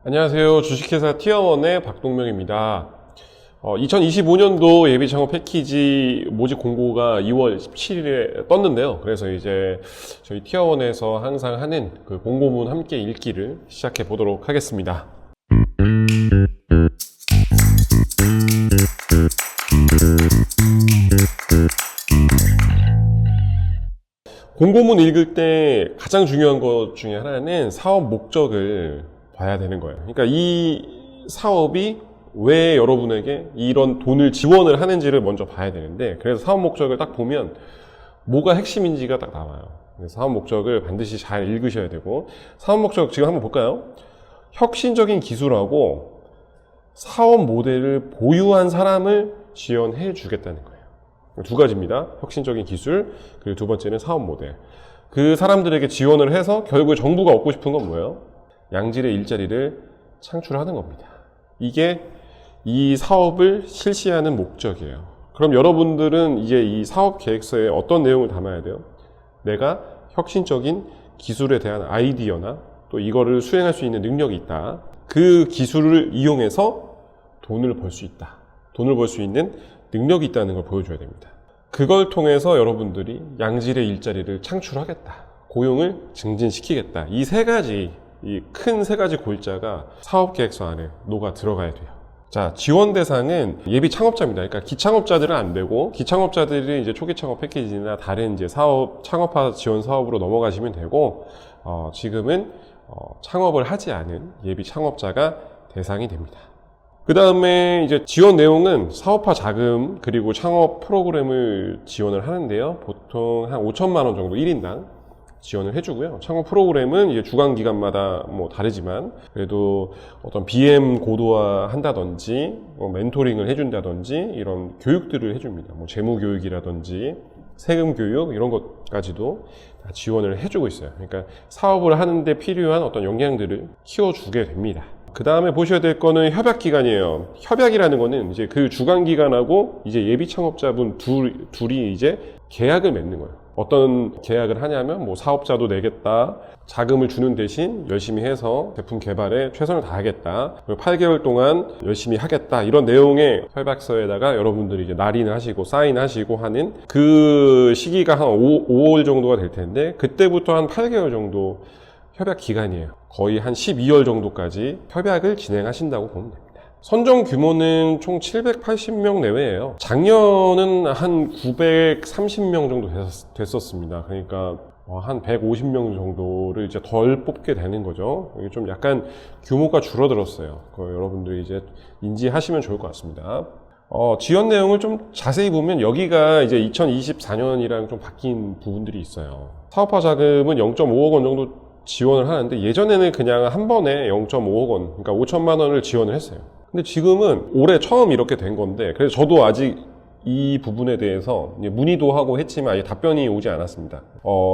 안녕하세요. 주식회사 티어원의 박동명입니다. 2025년도 예비창업 패키지 모집 공고가 2월 17일에 떴는데요. 그래서 이제 저희 티어원에서 항상 하는 그 공고문 함께 읽기를 시작해 보도록 하겠습니다. 공고문 읽을 때 가장 중요한 것 중에 하나는 사업 목적을 봐야 되는 거예요. 그러니까 이 사업이 왜 여러분에게 이런 돈을 지원을 하는지를 먼저 봐야 되는데, 그래서 사업 목적을 딱 보면 뭐가 핵심인지가 딱 나와요. 사업 목적을 반드시 잘 읽으셔야 되고, 사업 목적 지금 한번 볼까요? 혁신적인 기술하고 사업 모델을 보유한 사람을 지원해 주겠다는 거예요. 두 가지입니다. 혁신적인 기술, 그리고 두 번째는 사업 모델. 그 사람들에게 지원을 해서 결국에 정부가 얻고 싶은 건 뭐예요? 양질의 일자리를 창출하는 겁니다. 이게 이 사업을 실시하는 목적이에요. 그럼 여러분들은 이제 이 사업 계획서에 어떤 내용을 담아야 돼요? 내가 혁신적인 기술에 대한 아이디어나 또 이거를 수행할 수 있는 능력이 있다. 그 기술을 이용해서 돈을 벌 수 있다. 돈을 벌 수 있는 능력이 있다는 걸 보여줘야 됩니다. 그걸 통해서 여러분들이 양질의 일자리를 창출하겠다. 고용을 증진시키겠다. 이 세 가지, 이 큰 세 가지 골자가 사업계획서 안에 녹아 들어가야 돼요. 자, 지원 대상은 예비 창업자입니다. 그러니까 기창업자들은 안 되고, 기창업자들이 이제 초기 창업 패키지나 다른 이제 사업, 창업화 지원 사업으로 넘어가시면 되고, 지금은 창업을 하지 않은 예비 창업자가 대상이 됩니다. 그 다음에 이제 지원 내용은 사업화 자금 그리고 창업 프로그램을 지원을 하는데요. 보통 한 5천만 원 정도 1인당 지원을 해주고요. 창업 프로그램은 이제 주간 기간마다 뭐 다르지만 그래도 어떤 BM 고도화 한다든지 멘토링을 해준다든지 이런 교육들을 해줍니다. 뭐 재무 교육이라든지 세금 교육 이런 것까지도 다 지원을 해주고 있어요. 그러니까 사업을 하는데 필요한 어떤 역량들을 키워주게 됩니다. 그 다음에 보셔야 될 거는 협약 기간이에요. 협약이라는 거는 이제 그 주간 기간하고 이제 예비 창업자분 둘이 이제 계약을 맺는 거예요. 어떤 계약을 하냐면 뭐 사업자도 내겠다. 자금을 주는 대신 열심히 해서 제품 개발에 최선을 다하겠다. 그리고 8개월 동안 열심히 하겠다. 이런 내용의 협약서에다가 여러분들이 이제 날인을 하시고 사인하시고 하는 그 시기가 한 5월 정도가 될 텐데 그때부터 한 8개월 정도 협약 기간이에요. 거의 한 12월 정도까지 협약을 진행하신다고 보면 됩니다. 선정 규모는 총 780명 내외예요. 작년은 한 930명 정도 됐었습니다. 그러니까 한 150명 정도를 이제 덜 뽑게 되는 거죠. 이게 좀 약간 규모가 줄어들었어요. 여러분들이 이제 인지하시면 좋을 것 같습니다. 지원 내용을 좀 자세히 보면 여기가 이제 2024년이랑 좀 바뀐 부분들이 있어요. 사업화 자금은 0.5억 원 정도 지원을 하는데 예전에는 그냥 한 번에 0.5억 원, 그러니까 5천만 원을 지원을 했어요. 근데 지금은 올해 처음 이렇게 된 건데, 그래서 저도 아직 이 부분에 대해서 문의도 하고 했지만 아직 답변이 오지 않았습니다.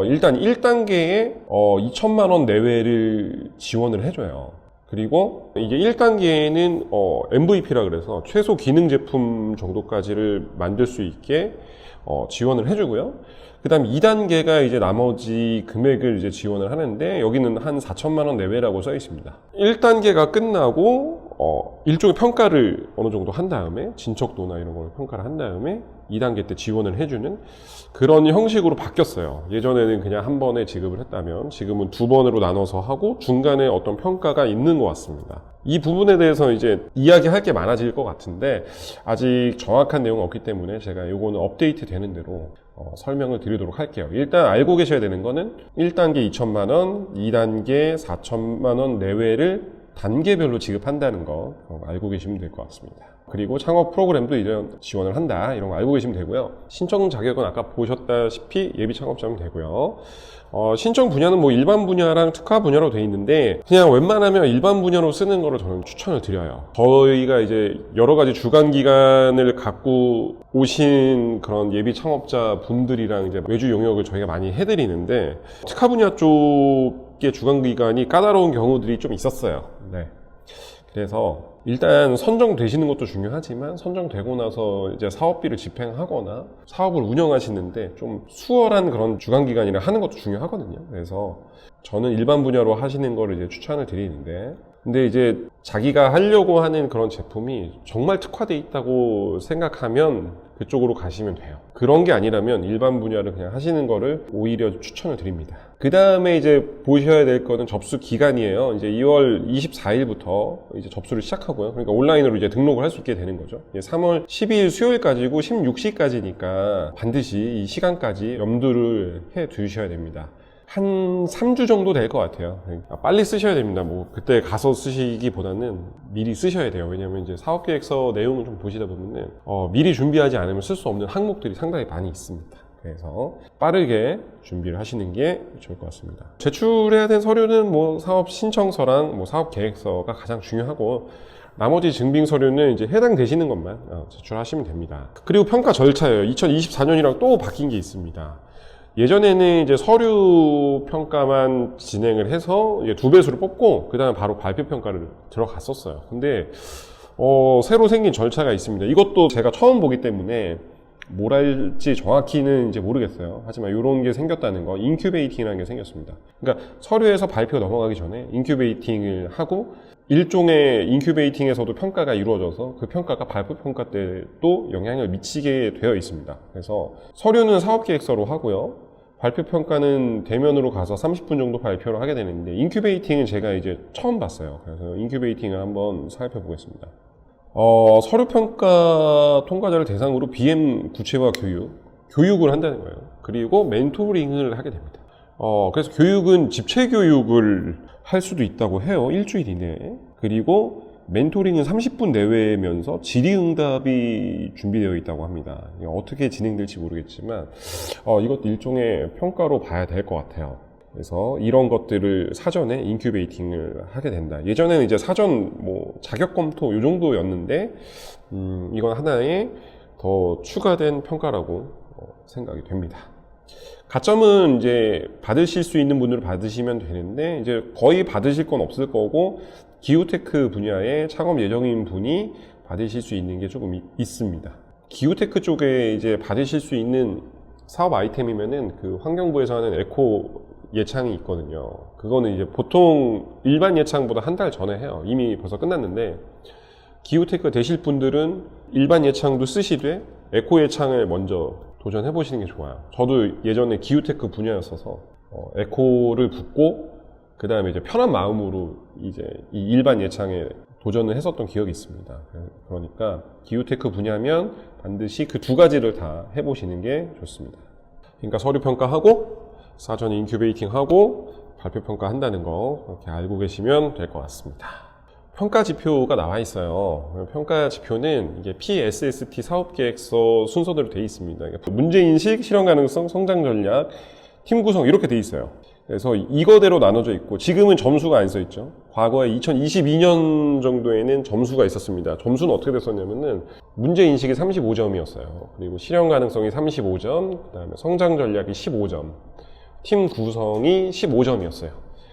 일단 1단계에 2천만 원 내외를 지원을 해줘요. 그리고 이게 1단계에는 MVP라 그래서 최소 기능 제품 정도까지를 만들 수 있게 지원을 해주고요. 그 다음 2단계가 이제 나머지 금액을 이제 지원을 하는데 여기는 한 4천만 원 내외라고 써 있습니다. 1단계가 끝나고 일종의 평가를 어느 정도 한 다음에 진척도나 이런 걸 평가를 한 다음에 2단계 때 지원을 해주는 그런 형식으로 바뀌었어요. 예전에는 그냥 한 번에 지급을 했다면 지금은 두 번으로 나눠서 하고 중간에 어떤 평가가 있는 것 같습니다. 이 부분에 대해서 이제 이야기할 게 많아질 것 같은데 아직 정확한 내용은 없기 때문에 제가 이거는 업데이트 되는 대로 설명을 드리도록 할게요. 일단 알고 계셔야 되는 거는 1단계 2천만 원, 2단계 4천만 원 내외를 단계별로 지급한다는 거 알고 계시면 될 것 같습니다. 그리고 창업 프로그램도 이런 지원을 한다 이런 거 알고 계시면 되고요. 신청 자격은 아까 보셨다시피 예비 창업자면 되고요. 신청 분야는 뭐 일반 분야랑 특화 분야로 돼 있는데 그냥 웬만하면 일반 분야로 쓰는 거를 저는 추천을 드려요. 저희가 이제 여러 가지 주간 기간을 갖고 오신 그런 예비 창업자 분들이랑 이제 외주 용역을 저희가 많이 해드리는데 특화 분야 쪽의 주간 기간이 까다로운 경우들이 좀 있었어요. 네. 그래서 일단 선정되시는 것도 중요하지만 선정되고 나서 이제 사업비를 집행하거나 사업을 운영하시는데 좀 수월한 그런 주간기간이라 하는 것도 중요하거든요. 그래서 저는 일반 분야로 하시는 거를 이제 추천을 드리는데 근데 이제 자기가 하려고 하는 그런 제품이 정말 특화되어 있다고 생각하면 그쪽으로 가시면 돼요. 그런 게 아니라면 일반 분야를 그냥 하시는 거를 오히려 추천을 드립니다. 그 다음에 이제 보셔야 될 거는 접수 기간이에요. 이제 2월 24일부터 이제 접수를 시작하고요. 그러니까 온라인으로 이제 등록을 할 수 있게 되는 거죠. 3월 12일 수요일까지고 16시까지니까 반드시 이 시간까지 염두를 해 두셔야 됩니다. 한 3주 정도 될 것 같아요. 빨리 쓰셔야 됩니다. 뭐 그때 가서 쓰시기보다는 미리 쓰셔야 돼요. 왜냐면 이제 사업계획서 내용을 좀 보시다 보면은 미리 준비하지 않으면 쓸 수 없는 항목들이 상당히 많이 있습니다. 그래서 빠르게 준비를 하시는 게 좋을 것 같습니다. 제출해야 된 서류는 뭐 사업 신청서랑 뭐 사업 계획서가 가장 중요하고, 나머지 증빙 서류는 이제 해당되시는 것만 제출하시면 됩니다. 그리고 평가 절차예요. 2024년이랑 또 바뀐 게 있습니다. 예전에는 이제 서류 평가만 진행을 해서 이제 2배수를 뽑고 그 다음에 바로 발표 평가를 들어갔었어요. 근데 새로 생긴 절차가 있습니다. 이것도 제가 처음 보기 때문에 뭘 할지 정확히는 이제 모르겠어요. 하지만 이런 게 생겼다는 거, 인큐베이팅이라는 게 생겼습니다. 그러니까 서류에서 발표가 넘어가기 전에 인큐베이팅을 하고, 일종의 인큐베이팅에서도 평가가 이루어져서 그 평가가 발표 평가 때도 영향을 미치게 되어 있습니다. 그래서 서류는 사업계획서로 하고요. 발표 평가는 대면으로 가서 30분 정도 발표를 하게 되는데, 인큐베이팅은 제가 이제 처음 봤어요. 그래서 인큐베이팅을 한번 살펴보겠습니다. 서류 평가 통과자를 대상으로 BM 구체화 교육을 한다는 거예요. 그리고 멘토링을 하게 됩니다. 그래서 교육은 집체 교육을 할 수도 있다고 해요. 일주일 이내에. 그리고 멘토링은 30분 내외면서 질의응답이 준비되어 있다고 합니다. 어떻게 진행될지 모르겠지만 이것도 일종의 평가로 봐야 될 것 같아요. 그래서 이런 것들을 사전에 인큐베이팅을 하게 된다. 예전에는 이제 사전 뭐 자격 검토 이 정도였는데 이건 하나의 더 추가된 평가라고 생각이 됩니다. 가점은 이제 받으실 수 있는 분들은 받으시면 되는데, 이제 거의 받으실 건 없을 거고, 기후테크 분야에 창업 예정인 분이 받으실 수 있는 게 조금 있습니다. 기후테크 쪽에 이제 받으실 수 있는 사업 아이템이면은 그 환경부에서 하는 에코 예창이 있거든요. 그거는 이제 보통 일반 예창보다 한 달 전에 해요. 이미 벌써 끝났는데, 기후테크 되실 분들은 일반 예창도 쓰시되 에코 예창을 먼저 도전해 보시는 게 좋아요. 저도 예전에 기후테크 분야였어서 에코를 붙고 그 다음에 이제 편한 마음으로 이제 이 일반 예창에 도전을 했었던 기억이 있습니다. 그러니까 기후테크 분야면 반드시 그 두 가지를 다 해보시는 게 좋습니다. 그러니까 서류 평가하고 사전 인큐베이팅하고 발표 평가한다는 거 이렇게 알고 계시면 될 것 같습니다. 평가 지표가 나와 있어요. 평가 지표는 이게 PSST 사업계획서 순서대로 되어 있습니다. 문제인식, 실현 가능성, 성장 전략, 팀 구성 이렇게 되어 있어요. 그래서 이거대로 나눠져 있고, 지금은 점수가 안 써 있죠. 과거에 2022년 정도에는 점수가 있었습니다. 점수는 어떻게 됐었냐면은 문제인식이 35점이었어요. 그리고 실현 가능성이 35점, 그 다음에 성장 전략이 15점, 팀 구성이 15점이었어요.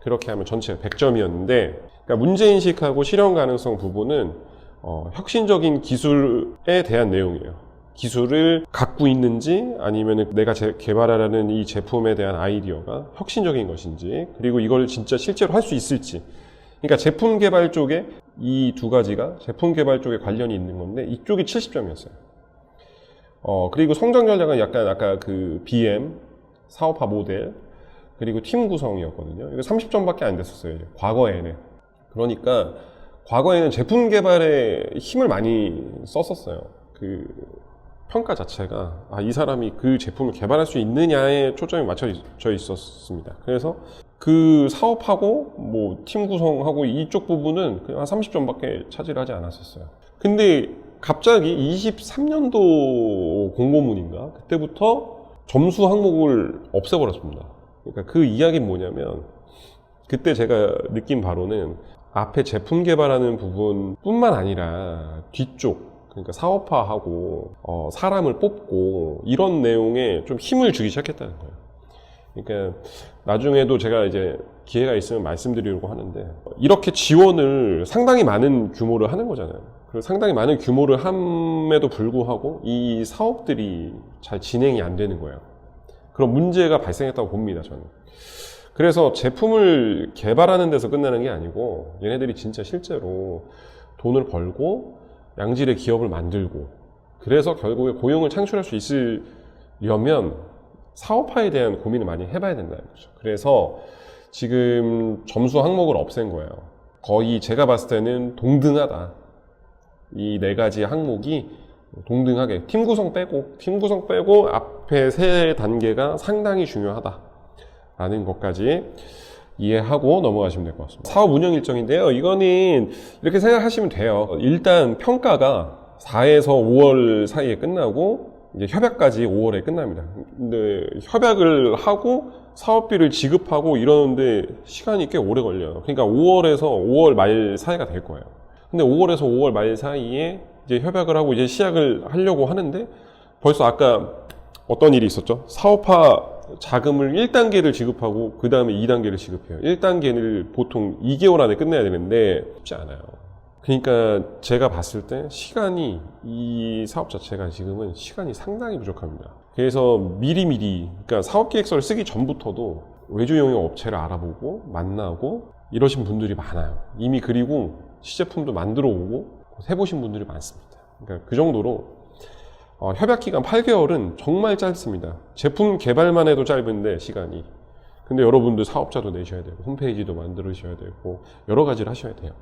그렇게 하면 전체 100점이었는데, 그러니까 문제인식하고 실현 가능성 부분은 혁신적인 기술에 대한 내용이에요. 기술을 갖고 있는지, 아니면 내가 개발하려는 이 제품에 대한 아이디어가 혁신적인 것인지, 그리고 이걸 진짜 실제로 할 수 있을지. 그러니까 제품 개발 쪽에 이 두 가지가 제품 개발 쪽에 관련이 있는 건데, 이쪽이 70점이었어요. 그리고 성장 전략은 약간 아까 그 BM, 사업화 모델, 그리고 팀 구성이었거든요. 이거 30점밖에 안 됐었어요, 과거에는. 그러니까 과거에는 제품 개발에 힘을 많이 썼었어요. 그 평가 자체가 이 사람이 그 제품을 개발할 수 있느냐에 초점이 맞춰져 있었습니다. 그래서 그 사업하고 뭐 팀 구성하고 이쪽 부분은 그냥 한 30점밖에 차지하지 않았었어요. 근데 갑자기 23년도 공고문인가 그때부터 점수 항목을 없애버렸습니다. 그러니까 그 이야기는 뭐냐면, 그때 제가 느낀 바로는 앞에 제품 개발하는 부분뿐만 아니라 뒤쪽, 그러니까 사업화하고 사람을 뽑고 이런 내용에 좀 힘을 주기 시작했다는 거예요. 그러니까 나중에도 제가 이제 기회가 있으면 말씀드리려고 하는데, 이렇게 지원을 상당히 많은 규모를 하는 거잖아요. 그리고 상당히 많은 규모를 함에도 불구하고 이 사업들이 잘 진행이 안 되는 거예요. 그런 문제가 발생했다고 봅니다, 저는. 그래서 제품을 개발하는 데서 끝나는 게 아니고 얘네들이 진짜 실제로 돈을 벌고 양질의 기업을 만들고 그래서 결국에 고용을 창출할 수 있으려면 사업화에 대한 고민을 많이 해봐야 된다는 거죠. 그래서 지금 점수 항목을 없앤 거예요. 거의 제가 봤을 때는 동등하다. 이 네 가지 항목이 동등하게 팀 구성 빼고 앞에 세 단계가 상당히 중요하다라는 것까지 이해하고 넘어가시면 될 것 같습니다. 사업 운영 일정인데요. 이거는 이렇게 생각하시면 돼요. 일단 평가가 4에서 5월 사이에 끝나고 이제 협약까지 5월에 끝납니다. 근데 협약을 하고 사업비를 지급하고 이러는데 시간이 꽤 오래 걸려요. 그러니까 5월에서 5월 말 사이가 될 거예요. 근데 5월에서 5월 말 사이에 이제 협약을 하고 이제 시작을 하려고 하는데 벌써 아까 어떤 일이 있었죠? 사업화 자금을 1단계를 지급하고 그 다음에 2단계를 지급해요. 1단계를 보통 2개월 안에 끝내야 되는데 쉽지 않아요. 그러니까 제가 봤을 때 시간이 이 사업 자체가 지금은 시간이 상당히 부족합니다. 그래서 미리미리 그러니까 사업계획서를 쓰기 전부터도 외주 용역 업체를 알아보고 만나고 이러신 분들이 많아요. 이미 그리고 시제품도 만들어 오고 해보신 분들이 많습니다. 그러니까 그 정도로 협약 기간 8개월은 정말 짧습니다. 제품 개발만 해도 짧은데 시간이. 근데 여러분들 사업자도 내셔야 되고 홈페이지도 만들으셔야 되고 여러 가지를 하셔야 돼요.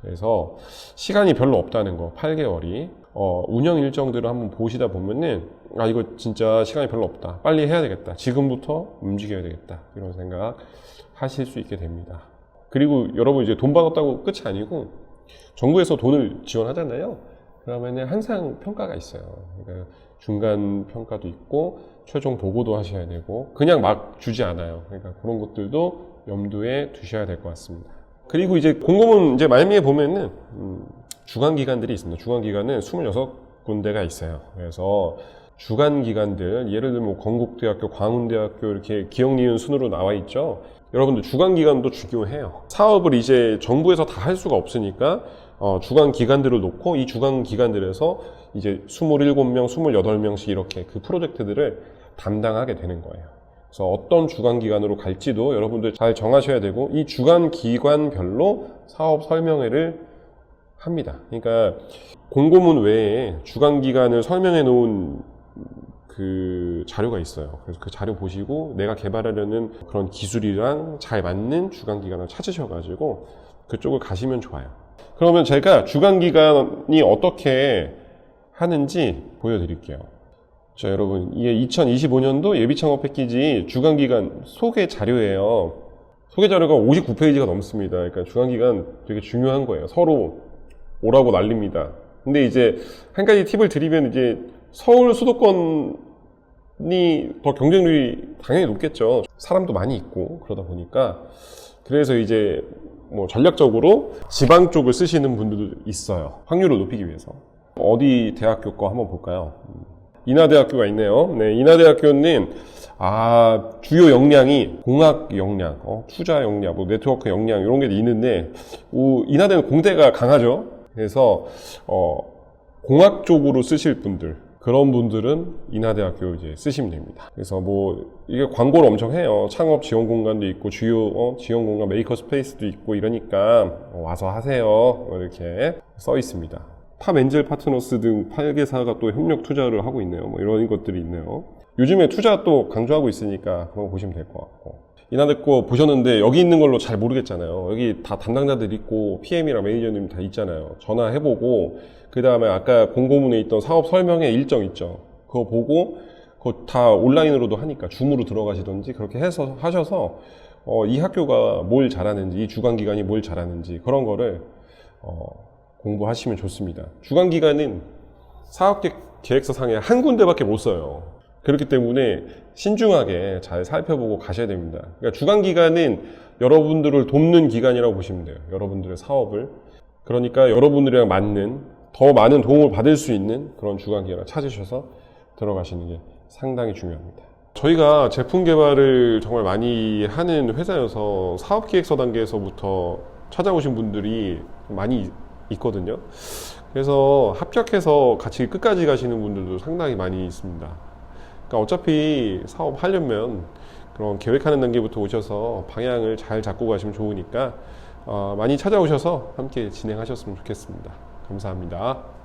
그래서 시간이 별로 없다는 거 8개월이 운영 일정들을 한번 보시다 보면은 아 이거 진짜 시간이 별로 없다. 빨리 해야 되겠다. 지금부터 움직여야 되겠다. 이런 생각 하실 수 있게 됩니다. 그리고 여러분 이제 돈 받았다고 끝이 아니고 정부에서 돈을 지원하잖아요. 그러면은 항상 평가가 있어요. 그러니까 중간 평가도 있고 최종 보고도 하셔야 되고 그냥 막 주지 않아요. 그러니까 그런 것들도 염두에 두셔야 될 것 같습니다. 그리고 이제 공고문 이제 말미에 보면은 주간 기관들이 있습니다. 주간 기관은 26군데가 있어요. 그래서 주간 기관들 예를 들면 뭐 건국대학교, 광운대학교 이렇게 기억 니은 순으로 나와 있죠. 여러분들 주간 기관도 중요해요. 사업을 이제 정부에서 다 할 수가 없으니까 주간 기관들을 놓고 이 주간 기관들에서 이제 27명, 28명씩 이렇게 그 프로젝트들을 담당하게 되는 거예요. 그래서 어떤 주간 기관으로 갈지도 여러분들 잘 정하셔야 되고 이 주간 기관별로 사업 설명회를 합니다. 그러니까 공고문 외에 주간 기관을 설명해 놓은 그 자료가 있어요. 그래서 그 자료 보시고 내가 개발하려는 그런 기술이랑 잘 맞는 주간 기관을 찾으셔가지고 그쪽을 가시면 좋아요. 그러면 제가 주간 기관이 어떻게 하는지 보여드릴게요. 자, 여러분, 이게 2025년도 예비창업 패키지 주간기간 소개 자료예요. 소개 자료가 59페이지가 넘습니다. 그러니까 주간기간 되게 중요한 거예요. 서로 오라고 난립니다. 근데 이제 한 가지 팁을 드리면 이제 서울 수도권이 더 경쟁률이 당연히 높겠죠. 사람도 많이 있고 그러다 보니까 그래서 이제 뭐 전략적으로 지방 쪽을 쓰시는 분들도 있어요. 확률을 높이기 위해서. 어디 대학교 거 한번 볼까요? 인하대학교가 있네요. 네, 인하대학교는 주요 역량이 공학 역량, 투자 역량, 뭐 네트워크 역량 이런 게 있는데 인하대는 공대가 강하죠. 그래서 공학 쪽으로 쓰실 분들 그런 분들은 인하대학교 이제 쓰시면 됩니다. 그래서 뭐 이게 광고를 엄청 해요. 창업 지원 공간도 있고 주요 지원 공간 메이커 스페이스도 있고 이러니까 와서 하세요. 이렇게 써 있습니다. 탑 엔젤 파트너스 등 8개사가 또 협력 투자를 하고 있네요. 뭐 이런 것들이 있네요. 요즘에 투자 또 강조하고 있으니까 그런 거 보시면 될 것 같고. 인하대 거 보셨는데 여기 있는 걸로 잘 모르겠잖아요. 여기 다 담당자들 있고 PM이랑 매니저님 다 있잖아요. 전화해보고 그 다음에 아까 공고문에 있던 사업 설명회 일정 있죠. 그거 보고 그거 다 온라인으로도 하니까 줌으로 들어가시던지 그렇게 해서 하셔서 이 학교가 뭘 잘하는지 이 주간기관이 뭘 잘하는지 그런 거를 공부하시면 좋습니다. 주간기관은 사업계획서 상에 한 군데밖에 못 써요. 그렇기 때문에 신중하게 잘 살펴보고 가셔야 됩니다. 그러니까 주간기관은 여러분들을 돕는 기관이라고 보시면 돼요. 여러분들의 사업을. 그러니까 여러분들이랑 맞는 더 많은 도움을 받을 수 있는 그런 주간기관을 찾으셔서 들어가시는 게 상당히 중요합니다. 저희가 제품 개발을 정말 많이 하는 회사여서 사업기획서 단계에서부터 찾아오신 분들이 많이 있거든요. 그래서 합격해서 같이 끝까지 가시는 분들도 상당히 많이 있습니다. 그러니까 어차피 사업 하려면 그런 계획하는 단계부터 오셔서 방향을 잘 잡고 가시면 좋으니까 많이 찾아오셔서 함께 진행하셨으면 좋겠습니다. 감사합니다.